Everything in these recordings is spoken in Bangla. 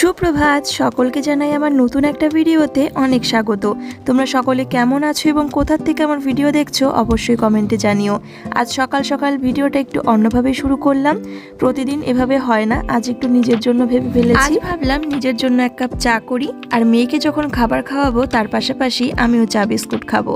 সুপ্রভাত, সকলকে জানাই আমার নতুন একটা ভিডিওতে অনেক স্বাগত। তোমরা সকলে কেমন আছো এবং কোথা থেকে আমার ভিডিও দেখছো অবশ্যই কমেন্টে জানিও। আজ সকাল সকাল ভিডিওটা একটু অন্যভাবে শুরু করলাম। প্রতিদিন এভাবে হয় না, আজ একটু নিজের জন্য ভেবে ফেলেছি। ভাবলাম নিজের জন্য এক কাপ চা করি, আর মেয়েকে যখন খাবার খাওয়াবো তার পাশাপাশি আমিও চা বিস্কুট খাবো।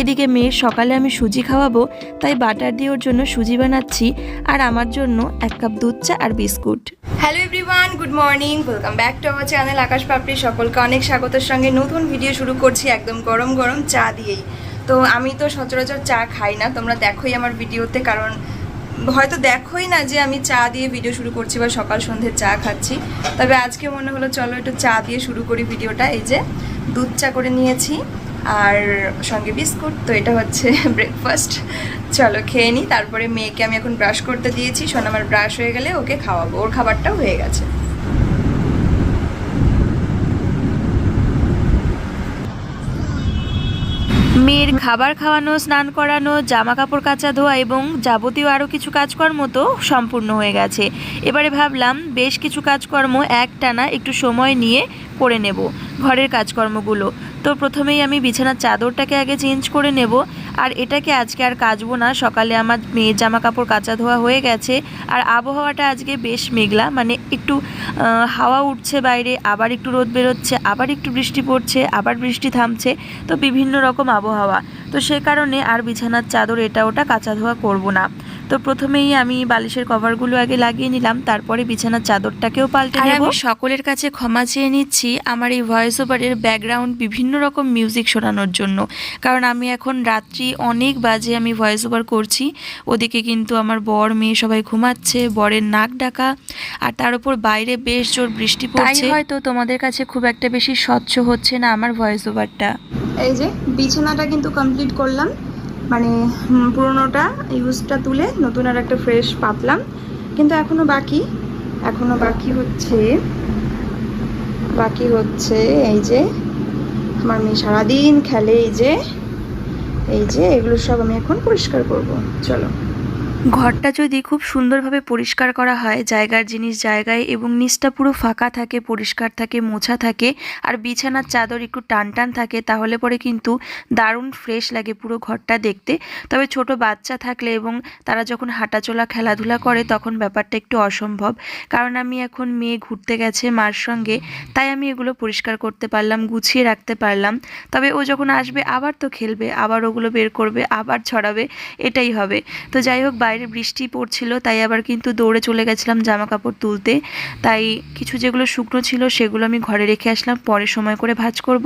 এদিকে মেয়ের সকালে আমি সুজি খাওয়াবো, তাই বাটার দিয়ে ওর জন্য সুজি বানাচ্ছি, আর আমার জন্য এক কাপ দুধ চা আর biscuit. Hello everyone, good morning, welcome back to our channel Akash Papri. সকলকে অনেক স্বাগতের সঙ্গে নতুন ভিডিও শুরু করছি একদম গরম গরম চা দিয়েই। তো আমি তো সচরাচর চা খাই না, তোমরা দেখোই আমার ভিডিওতে, কারণ হয়তো দেখোই না যে আমি চা দিয়ে ভিডিও শুরু করছি বা সকাল সন্ধ্যে চা খাচ্ছি। তবে আজকে মনে হলো চলো একটু চা দিয়ে শুরু করি ভিডিওটা। এই যে দুধ চা করে নিয়েছি আর সঙ্গে বিস্কুট, তো এটা হচ্ছে ব্রেকফাস্ট। চলো খেয়ে নিই, তারপরে মেয়েকে আমি এখন ব্রাশ করতে দিয়েছি। শোন, আমার ব্রাশ হয়ে গেলে ওকে খাওয়াবো, ওর খাবারটাও হয়ে গেছে। মেয়ের খাবার খাওয়ানো, স্নান করানো, জামা কাপড় কাচা ধোয়া এবং যাবতীয় আরও কিছু কাজকর্ম তো সম্পূর্ণ হয়ে গেছে। এবারে ভাবলাম বেশ কিছু কাজকর্ম একটানা একটু সময় নিয়ে করে নেব, ঘরের কাজকর্মগুলো। তো প্রথমেই আমি বিছানার চাদরটাকে আগে চেঞ্জ করে নেব, আর এটাকে আজকে আর কাচবো না। সকালে আমার মেয়ের জামা কাপড় কাচা ধোয়া হয়ে গেছে, আর আবহাওয়াটা আজকে বেশ মেঘলা, মানে একটু হাওয়া উঠছে বাইরে, আবার একটু রোদ বেরোচ্ছে, আবার একটু বৃষ্টি পড়ছে, আবার বৃষ্টি থামছে, তো বিভিন্ন রকম আবহাওয়া। তো সে কারণে আর বিছানার চাদর এটা ওটা কাচা ধোয়া করব না। তো প্রথমেই আমি বালিশের কভারগুলো আগে লাগিয়ে নিলাম, তারপরে বিছানার চাদরটাকেও পাল্টে নেব। আমি সকলের কাছে ক্ষমা চেয়ে নিচ্ছি আমার এই ভয়েস ওভারের ব্যাকগ্রাউন্ড বিভিন্ন রকম মিউজিক শোনানোর জন্য, কারণ আমি এখন রাত্রি অনেক বাজে আমি ভয়েস ওভার করছি। ওদিকে কিন্তু আমার বর মেয়ে সবাই ঘুমাচ্ছে, বরের নাক ডাকা, আর তার উপর বাইরে বেশ জোর বৃষ্টি পড়ছে, হয়তো তোমাদের কাছে খুব একটা বেশি স্বচ্ছ হচ্ছে না আমার ভয়েস ওভারটা। এই যে বিছানাটা কিন্তু কমপ্লিট করলাম, মানে পুরোনোটা ইউজটা তুলে নতুন আর একটা ফ্রেশ পাতলাম, কিন্তু এখনো বাকি হচ্ছে এই যে আমার মেয়ে সারাদিন খেলে, এই যে এগুলো সব আমি এখন পরিষ্কার করব। চলো, ঘরটা যদি খুব সুন্দরভাবে পরিষ্কার করা হয়, জায়গার জিনিস জায়গায়, এবং নিচটা পুরো ফাঁকা থাকে, পরিষ্কার থাকে, মোছা থাকে, আর বিছানার চাদর একটু টান টান থাকে, তাহলে পরে কিন্তু দারুণ ফ্রেশ লাগে পুরো ঘরটা দেখতে। তবে ছোট বাচ্চা থাকলে এবং তারা যখন হাঁটাচলা খেলাধুলা করে তখন ব্যাপারটা একটু অসম্ভব, কারণ আমি এখন মেয়ে ঘুরতে গেছে মার সঙ্গে, তাই আমি এগুলো পরিষ্কার করতে পারলাম, গুছিয়ে রাখতে পারলাম। তবে ও যখন আসবে আবার তো খেলবে, আবার ওগুলো বের করবে, আবার ছড়াবে, এটাই হবে। তো যাই হোক, বাইরে বৃষ্টি পড়ছিল, তাই আবার কিন্তু দৌড়ে চলে গেছিলাম জামা কাপড় তুলতে। তাই কিছু যেগুলো শুকনো ছিল সেগুলো আমি ঘরে রেখে আসলাম, পরে সময় করে ভাঁজ করব,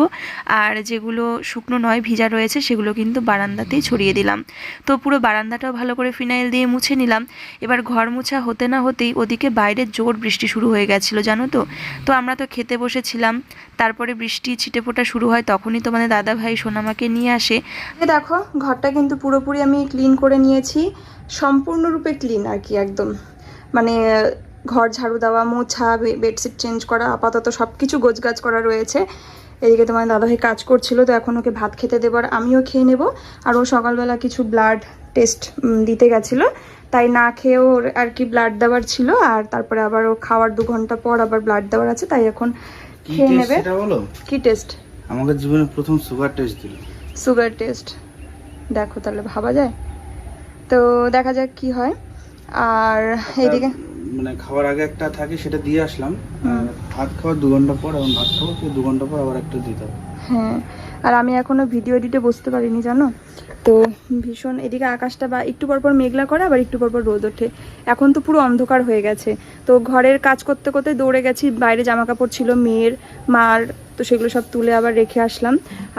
আর যেগুলো শুকনো নয় ভিজা রয়েছে সেগুলো কিন্তু বারান্দাতেই ছড়িয়ে দিলাম। তো পুরো বারান্দাটাও ভালো করে ফিনাইল দিয়ে মুছে নিলাম। এবার ঘর মোছা হতে না হতেই ওদিকে বাইরে জোর বৃষ্টি শুরু হয়ে গেছিলো, জানো তো। তো আমরা তো খেতে বসেছিলাম, তারপরে বৃষ্টি ছিটেফোঁটা শুরু হয়, তখনই তোমাদের দাদা ভাই সোনামাকে নিয়ে আসে। দেখো, ঘরটা কিন্তু পুরোপুরি আমি ক্লিন করে নিয়েছি, সম্পূর্ণরূপে ক্লিন আর কি, একদম মানে ঘর ঝাড়ু দেওয়া, মোছা, বেডশিট চেঞ্জ করা, আপাতত সব কিছু গোছগাছ করা রয়েছে। এদিকে তোমার দাদাভাই কাজ করছিল, তো এখন ওকে ভাত খেতে দেবো আর আমিও খেয়ে নেব। আর ও সকালবেলা কিছু ব্লাড টেস্ট দিতে গেছিলো, তাই না খেয়েও আর কি ব্লাড দেওয়ার ছিল, আর তারপরে আবার ও খাওয়ার 2 ঘন্টা পর আবার ব্লাড দেওয়ার আছে, তাই এখন খেয়ে নেবে। কি টেস্ট? আমাদের জীবনে প্রথম সুগার টেস্ট দিল। সুগার টেস্ট, দেখো তাহলে ভাবা যায়। তো দেখা যাক কি হয়। আর এইদিকে মানে খাওয়ার আগে একটা থাকে, সেটা দিয়ে আসলাম। ভাত খাওয়ার 2 ঘন্টা পর, এবং ভাত খাওয়ার 2 ঘন্টা পর আবার একটা দিতে হবে। হ্যাঁ, আর আমি এখনো ভিডিও এডিটে বসতে পারিনি, জানো তো। ভীষণ এদিকে আকাশটা বা একটু পরপর মেঘলা করে, আবার একটু পরপর রোদ ওঠে। এখন তো পুরো অন্ধকার হয়ে গেছে। তো ঘরের কাজ করতে করতে দৌড়ে গেছি, বাইরে জামা কাপড় ছিল মেয়ের, মার, তো সেগুলো সব তুলে আবার রেখে আসলাম।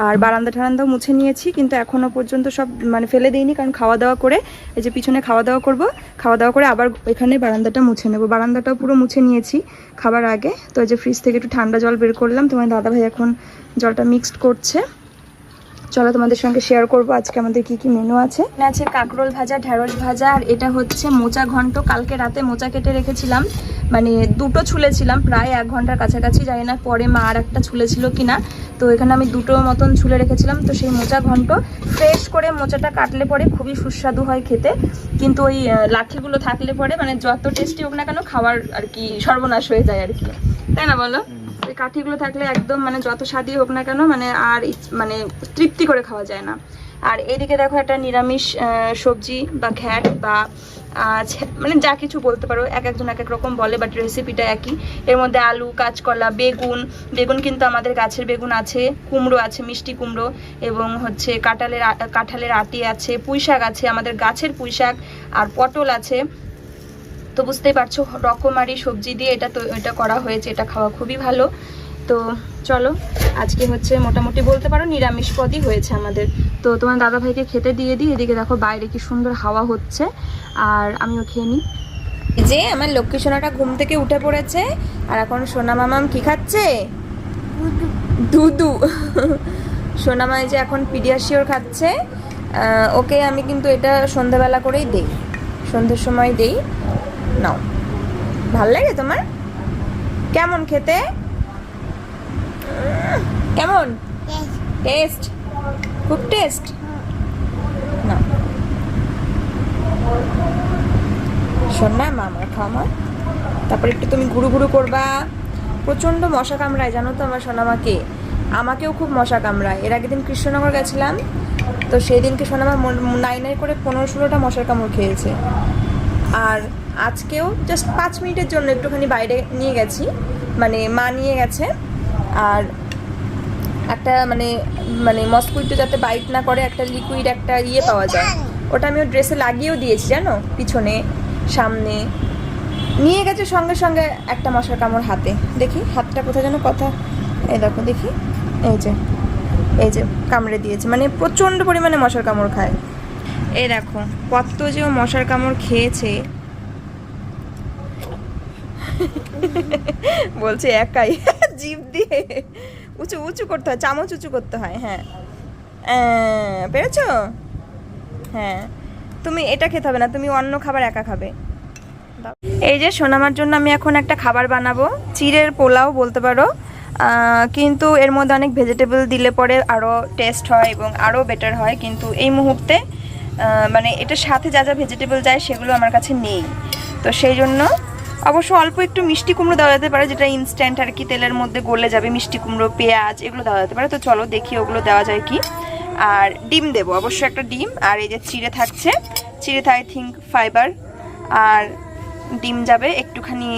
আর বারান্দা ঠারান্দাও মুছে নিয়েছি, কিন্তু এখনও পর্যন্ত সব মানে ফেলে দিইনি, কারণ খাওয়া দাওয়া করে, এই যে পিছনে খাওয়া দাওয়া করব, খাওয়া দাওয়া করে আবার এখানে বারান্দাটা মুছে নেব। বারান্দাটাও পুরো মুছে নিয়েছি খাবার আগে। তো এই যে ফ্রিজ থেকে একটু ঠান্ডা জল বের করলাম, তোমার দাদাভাই এখন জলটা মিক্সড করছে। চলো তোমাদের সঙ্গে শেয়ার করবো আজকে আমাদের কি কি মেনু আছে। আছে কাঁকরোল ভাজা, ঢেঁড়স ভাজা, আর এটা হচ্ছে মোচা ঘন্ট। কালকে রাতে মোচা কেটে রেখেছিলাম, মানে 2টো ছুলেছিলাম, প্রায় 1 ঘন্টার কাছাকাছি, জানি না পরে মা আর একটা ছুলেছিল কিনা। তো এখানে আমি 2টো মতন ছুলে রেখেছিলাম। তো সেই মোচা ঘন্ট ফ্রেশ করে মোচাটা কাটলে পরে খুবই সুস্বাদু হয় খেতে, কিন্তু ওই লাঠিগুলো থাকলে পরে মানে যত টেস্টি হোক না কেন খাওয়ার আর কি সর্বনাশ হয়ে যায় আর কি, তাই না বলো? ওই কাঠিগুলো থাকলে একদম মানে যত স্বাদই হোক না কেন মানে আর মানে তৃপ্তি করে খাওয়া যায় না। আর এইদিকে দেখো একটা নিরামিষ সবজি বা ঘ্যাট বা মানে যা কিছু বলতে পারো, এক একজন এক এক রকম বলে, বাট রেসিপিটা একই। এর মধ্যে আলু, কাঁচকলা, বেগুন কিন্তু আমাদের গাছের বেগুন আছে, কুমড়ো আছে, মিষ্টি কুমড়ো, এবং হচ্ছে কাঁঠালের আটি আছে, পুঁই শাক আছে, আমাদের গাছের পুঁই শাক, আর পটল আছে। তো বুঝতেই পারছো রকমারি সবজি দিয়ে এটা করা হয়েছে। এটা খাওয়া খুবই ভালো। তো চলো, আজকে হচ্ছে মোটামুটি বলতে পারো নিরামিষ পদই হয়েছে আমাদের। তো তোমার দাদা ভাইকে খেতে দিয়ে দিই। এদিকে দেখো বাইরে কি সুন্দর হাওয়া হচ্ছে, আর আমিও খেয়ে নিই। যে আমার লক্ষ্মী সোনাটা ঘুম থেকে উঠে পড়েছে, আর এখন সোনা মামাম কি খাচ্ছে? দুধু। সোনা মা যে এখন পিডিয়াশিওর খাচ্ছে। ওকে আমি কিন্তু এটা সন্ধ্যাবেলা করেই দেই, সন্ধ্যের সময় দেই। নাও, ভাল লাগে তোমার? কেমন খেতে? কেমন টেস্ট? খুব টেস্ট না? শোন না মামার খাওয়া, তারপর একটু তুমি ঘুরু ঘুরু করবা। প্রচণ্ড মশা কামড়ায় জানো তো আমার সোনামাকে, আমাকেও খুব মশা কামড়ায়। এর আগের দিন কৃষ্ণনগর গেছিলাম, তো সেই দিনকে সোনামা নাই করে 15-16টা মশার কামড় খেয়েছে। আর আজকেও জাস্ট 5 মিনিটের জন্য একটুখানি বাইরে নিয়ে গেছি, মানে মা নিয়ে গেছে। আর একটা মানে মস্কুইটো যাতে বাইট না করে একটা লিকুইড একটা পাওয়া যায়, ওটা আমি ওর ড্রেসে লাগিয়েও দিয়েছি জানো, পিছনে সামনে। নিয়ে গেছে সঙ্গে সঙ্গে একটা মশার কামড় হাতে। দেখি হাতটা কোথায় যেন কথা, এই দেখো দেখি, এই যে কামড়ে দিয়েছে। মানে প্রচণ্ড পরিমাণে মশার কামড় খায়। এই দেখো কত যে ও মশার কামড় খেয়েছে। বলছে একাই জিভ দিয়ে উঁচু উঁচু করতে হয়, চামচ উঁচু করতে হয়। হ্যাঁ পেরেছো? হ্যাঁ, তুমি এটা খেতে হবে না, তুমি অন্য খাবার একা খাবে। এই যে সোনামার জন্য আমি এখন একটা খাবার বানাবো, চিড়ের পোলাও বলতে পারো, কিন্তু এর মধ্যে অনেক ভেজিটেবল দিলে পরে আরও টেস্ট হয় এবং আরও বেটার হয়। কিন্তু এই মুহূর্তে মানে এটার সাথে যা যা ভেজিটেবল যায় সেগুলো আমার কাছে নেই। তো সেই জন্য অবশ্য অল্প একটু মিষ্টি কুমড়ো দেওয়া যেতে পারে, যেটা ইনস্ট্যান্ট আর কি, তেলের মধ্যে গলে যাবে। মিষ্টি কুমড়ো, পেঁয়াজ এগুলো দেওয়া যেতে পারে। তো চলো দেখি ওগুলো দেওয়া যায় কি। আর ডিম দেবো, অবশ্যই একটা ডিম। আর এই যে চিড়ে থাকছে, চিড়েতে আই থিঙ্ক ফাইবার, আর ডিম যাবে, একটুখানি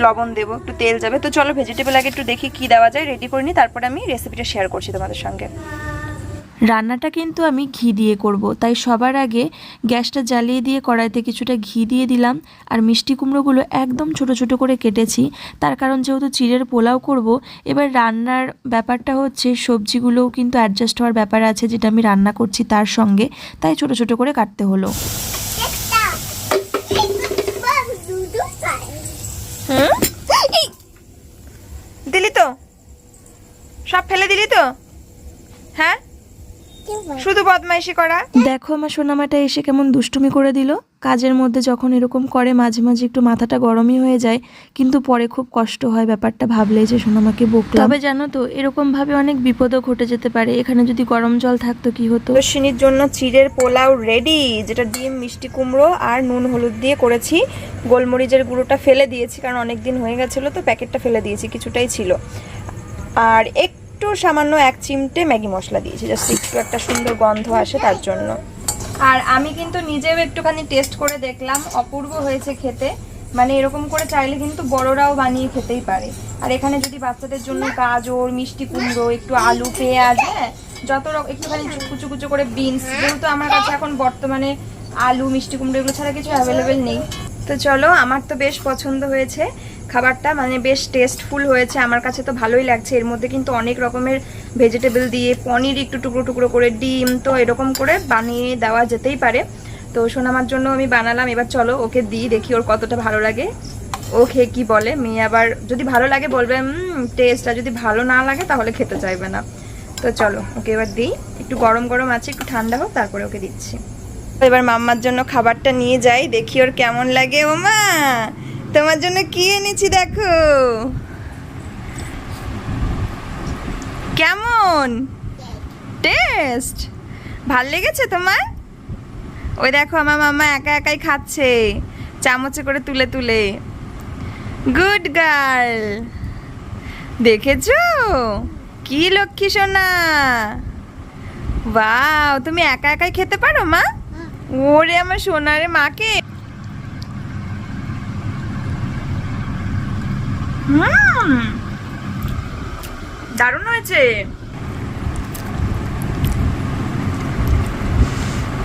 লবণ দেবো, একটু তেল যাবে। তো চলো ভেজিটেবল আগে একটু দেখি কি দেওয়া যায়, রেডি করে নিই, তারপরে আমি রেসিপিটা শেয়ার করছি তোমাদের সঙ্গে। রান্নাটা কিন্তু আমি ঘি দিয়ে করব, তাই সবার আগে গ্যাসটা জ্বালিয়ে দিয়ে কড়াইতে কিছুটা ঘি দিয়ে দিলাম। আর মিষ্টি কুমড়োগুলো একদম ছোট ছোট করে কেটেছি, তার কারণ যেহেতু চিড়ের পোলাও করব। এবার রান্নার ব্যাপারটা হচ্ছে সবজিগুলোও কিন্তু অ্যাডজাস্ট হওয়ার ব্যাপার আছে, যেটা আমি রান্না করছি তার সঙ্গে, তাই ছোট ছোট করে কাটতে হলো। দিলি তো সব ফেলে দিলি তো? হ্যাঁ, শুধু বদমাইশি করা। দেখো আমার সোনামাটা এসে কেমন দুষ্টুমি করে দিল। কাজের মধ্যে যখন এরকম করে মাঝে মাঝে একটু মাথাটা গরমই হয়ে যায়, কিন্তু পরে খুব কষ্ট হয় ব্যাপারটা ভাবলে যে সোনামাকে বকলাম। তবে জানো তো এরকম ভাবে অনেক বিপদও ঘটে যেতে পারে। এখানে যদি গরম জল থাকতো কি হতো। রোশিনীর জন্য চিড়ের পোলাও রেডি, যেটা ডিম, মিষ্টি কুমড়ো আর নুন হলুদ দিয়ে করেছি। গোলমরিচের গুঁড়োটা ফেলে দিয়েছি, কারণ অনেক দিন হয়ে গেছিলো, তো প্যাকেটটা ফেলে দিয়েছি, কিছুটাই ছিল। আর একটু সামান্য 1 চিমটে ম্যাগি মশলা দিয়েছি, জাস্ট একটু একটা সুন্দর গন্ধ আসে তার জন্য। আর আমি কিন্তু নিজেও একটুখানি টেস্ট করে দেখলাম, অপূর্ব হয়েছে খেতে। মানে এরকম করে চাইলে কিন্তু বড়রাও বানিয়ে খেতেই পারে। আর এখানে যদি বাচ্চাদের জন্য গাজর, মিষ্টি কুমড়ো, একটু আলু, পেঁয়াজ, হ্যাঁ যত রকম, একটুখানি কুচু কুচু করে বিনস, যেহেতু আমার কাছে এখন বর্তমানে আলু, মিষ্টি কুমড়ো এগুলো ছাড়া কিছু অ্যাভেলেবেল নেই। তো চলো, আমার তো বেশ পছন্দ হয়েছে খাবারটা, মানে বেশ টেস্টফুল হয়েছে, আমার কাছে তো ভালোই লাগছে। এর মধ্যে কিন্তু অনেক রকমের ভেজিটেবল দিয়ে, পনির একটু টুকরো টুকরো করে, ডিম, তো এরকম করে বানিয়ে দেওয়া যেতেই পারে। তো সোনামার জন্য আমি বানালাম। এবার চলো ওকে দিই, দেখি ওর কতটা ভালো লাগে, ও খেয়ে কি বলে। মেয়ে আবার যদি ভালো লাগে বলবে টেস্ট, আর যদি ভালো না লাগে তাহলে খেতে চাইবে না। তো চলো ওকে এবার দিই, একটু গরম গরম আছে, একটু ঠান্ডা হোক তারপরে ওকে দিচ্ছি। এবার মাম্মার জন্য খাবারটা নিয়ে যাই, দেখি ওর কেমন লাগে। ও মা, তোমার জন্য কি এনেছি দেখো, কেমন টেস্ট, ভাল লেগেছে তোমার? ওই দেখো আমার মাম্মা একা একাই খাচ্ছে, চামচে করে তুলে তুলে। Good girl. দেখেছো কি লক্ষ্মী সোনা, বাহ তুমি একা একাই খেতে পারো মা? ওরে আমার সোনারে মাকে। দারুণ হয়েছে।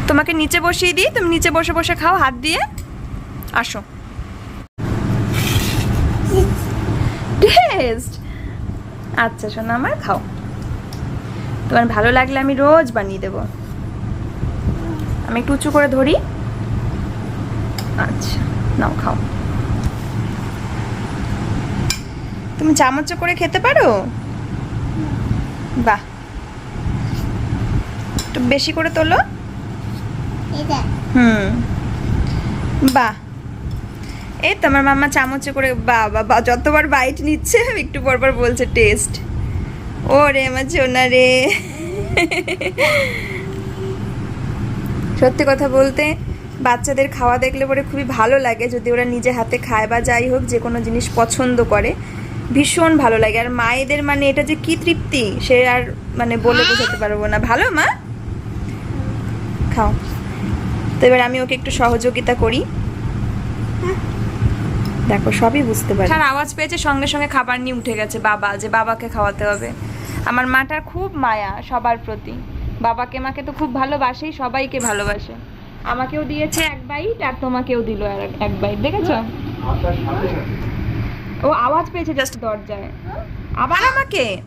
তোমাকে নিচে বসিয়ে দিই, তুমি নিচে বসে বসে খাও হাত দিয়ে। আসো। টেস্ট আচ্ছা শোনো আমার, খাও। তোমার ভালো লাগলে আমি রোজ বানিয়ে দেবো। আমি একটু উঁচু করে ধরি। আচ্ছা নাও খাও। তুমি চামচে করে খেতে পারো? বাহ, একটু বেশি করে তোলো। বাহ, এই তো আমার মাম্মা চামচে করে, বাহ বাহ বাহ, যতবার বাইট নিচ্ছে একটু পরপর বলছে টেস্ট। ওরে আমার সোনা রে। সত্যি কথা বলতে বাচ্চাদের খাওয়া দেখলে পরে খুবই ভালো লাগে, যদি ওরা নিজে হাতে খায় বা যাই হোক যে কোনো জিনিস পছন্দ করে, ভীষণ ভালো লাগে। আর মায়েদের মানে এটা যে কি তৃপ্তি সে আর মানে বলে বোঝাতে পারবো না। ভালো মা, খাও। তো এবার আমি ওকে একটু সহযোগিতা করি। দেখো সবই বুঝতে পারি। আর আওয়াজ পেয়েছে সঙ্গে সঙ্গে খাবার নিয়ে উঠে গেছে বাবা, যে বাবাকে খাওয়াতে হবে। আমার মাটার খুব মায়া সবার প্রতি, বাবাকে মাকে তো খুব ভালোবাসেই, সবাইকে ভালোবাসে। আমাকেও দিয়েছে এক বাইট আর তোমাকেও দিল আর এক বাইট, দেখেছো? ও আওয়াজ পেয়েছে জাস্ট দরজায়, আবার আমাকে